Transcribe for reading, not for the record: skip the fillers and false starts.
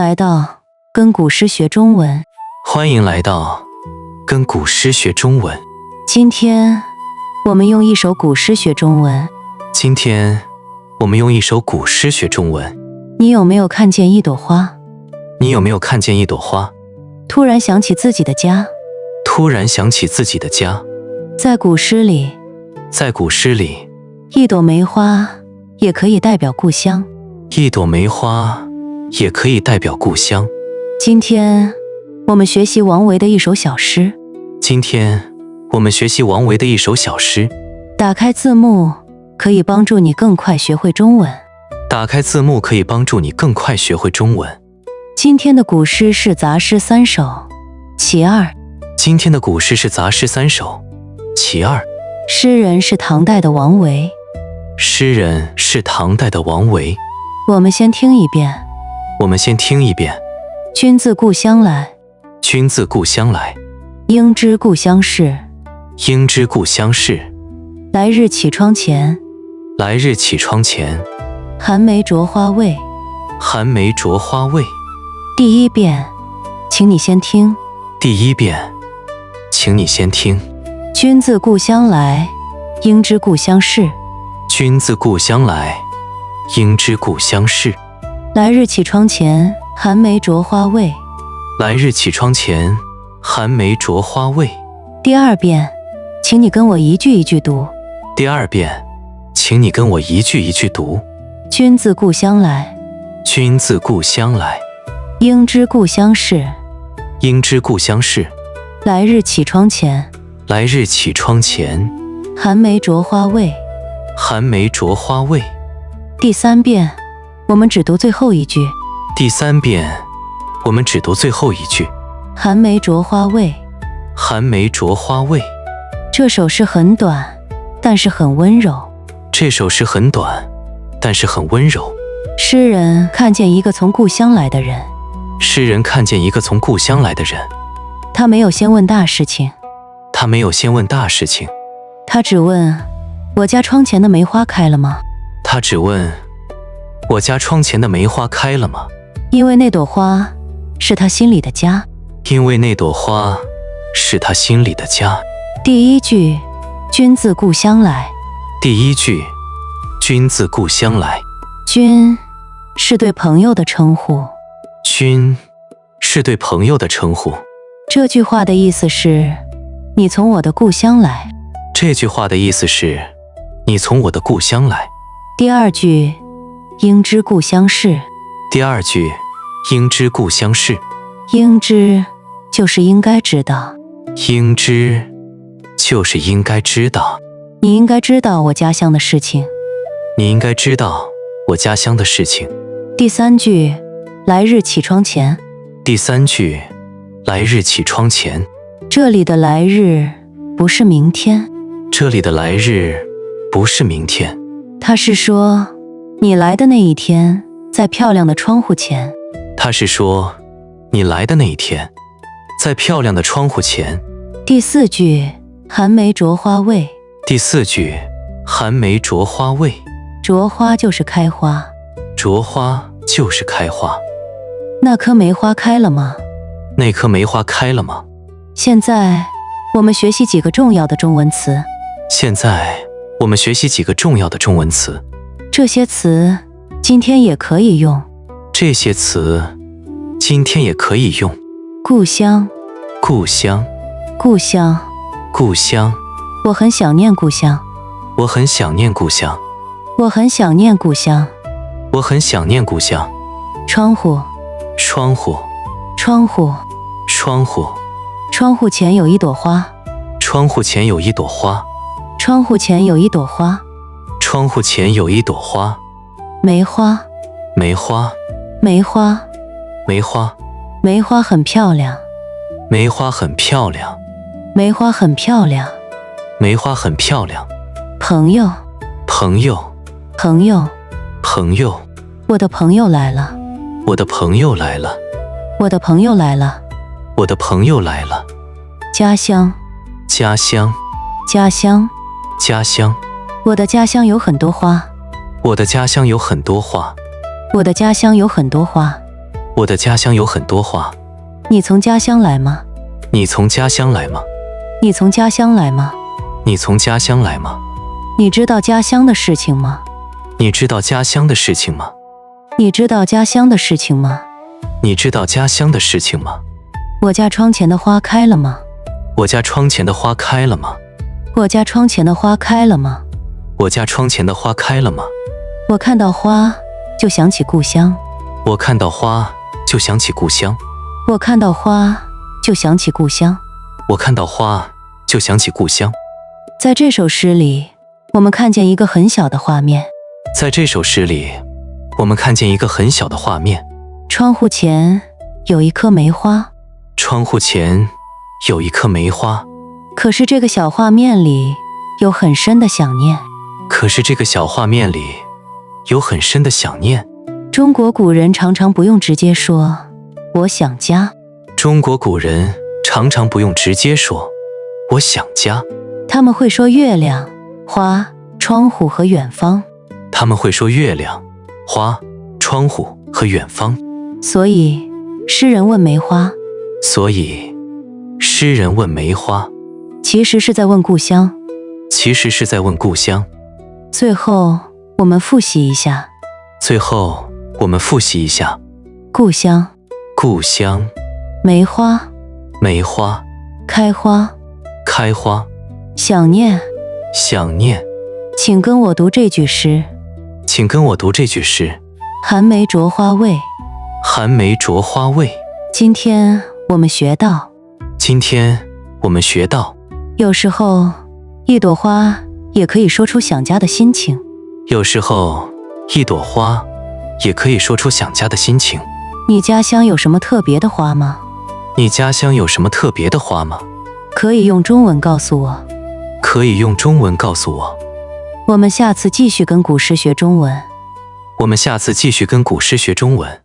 来到跟古诗学中文。欢迎来到跟古诗学中文。今天我们用一首古诗学中文。今天我们用一首古诗学中文。你有没有看见一朵花？你有没有看见一朵花？突然想起自己的家。突然想起自己的家。在古诗里，一朵梅花也可以代表故乡。一朵梅花也可以代表故乡。今天我们学习王维的一首小诗。今天我们学习王维的一首小诗。打开字幕可以帮助你更快学会中文。打开字幕可以帮助你更快学会中文。今天的古诗是杂诗3首，其二。今天的古诗是杂诗3首，其二。诗人是唐代的王维。诗人是唐代的王维。我们先听一遍。君自故乡来。君自故乡来。应知故乡事。应知故乡事。来日绮窗前。来日绮窗前。寒梅著花未。寒梅著花未。第一遍，请你先听。君自故乡来，应知故乡事。君自故乡来，应知故乡事。来日绮窗前，寒梅著花未。来日绮窗前，寒梅著花未。第二遍，请你跟我一句一句读。君自故乡来。君自故乡来。应知故乡事。应知故乡事。来日绮窗前。来日绮窗前。寒梅著花未。寒梅著花未。第三遍，我们只读最后一句。寒梅著花未。寒梅著花未。这首诗很短，但是很温柔。诗人看见一个从故乡来的人。他没有先问大事情。他只问我家窗前的梅花开了吗？因为那朵花是他心里的家。第一句，君自故乡来。君是对朋友的称呼。这句话的意思是你从我的故乡来。第二句，应知故乡事。应知就是应该知道。你应该知道我家乡的事情。第三句，来日绮窗前。这里的来日不是明天。他是说你来的那一天在漂亮的窗户前。第四句，寒梅著花未。著花就是开花。那棵梅花开了吗？现在我们学习几个重要的中文词。这些词今天也可以用。故乡。我很想念故乡。我很想念故乡。窗户。窗户前有一朵花。窗户前有一朵花。梅花。梅花很漂亮。朋友。我的朋友来了。家乡。我的家乡有很多花。我的家乡有很多花。你从家乡来吗？你从家乡来吗？你从家乡来吗？你从家乡来吗？你知道家乡的事情吗？你知道家乡的事情吗？你知道家乡的事情吗？你知道家乡的事情吗？我家窗前的花开了吗？我家窗前的花开了吗？我家窗前的花开了吗？我家窗前的花开了吗？我看到花就想起故乡。我看到花就想起故乡。我看到花就想起故乡。我看到花就想起故乡。在这首诗里，我们看见一个很小的画面。在这首诗里，我们看见一个很小的画面。窗户前有一棵梅花。窗户前有一棵梅花。可是这个小画面里有很深的想念。可是这个小画面里有很深的想念。中国古人常常不用直接说我想家。中国古人常常不用直接说我想家。他们会说月亮、花、窗户和远方。他们会说月亮、花、窗户和远方。所以诗人问梅花。所以诗人问梅花，其实是在问故乡。其实是在问故乡。最后我们复习一下。最后我们复习一下。故乡，故乡，梅花，梅花，开花，开花，想念，想念。请跟我读这句诗。请跟我读这句诗。寒梅着花未？寒梅着花未？今天我们学到，今天我们学到，有时候一朵花也可以说出想家的心情。有时候一朵花也可以说出想家的心情。你家乡有什么特别的花吗？你家乡有什么特别的花吗？可以用中文告诉我。可以用中文告诉我。我们下次继续跟古诗学中文。我们下次继续跟古诗学中文。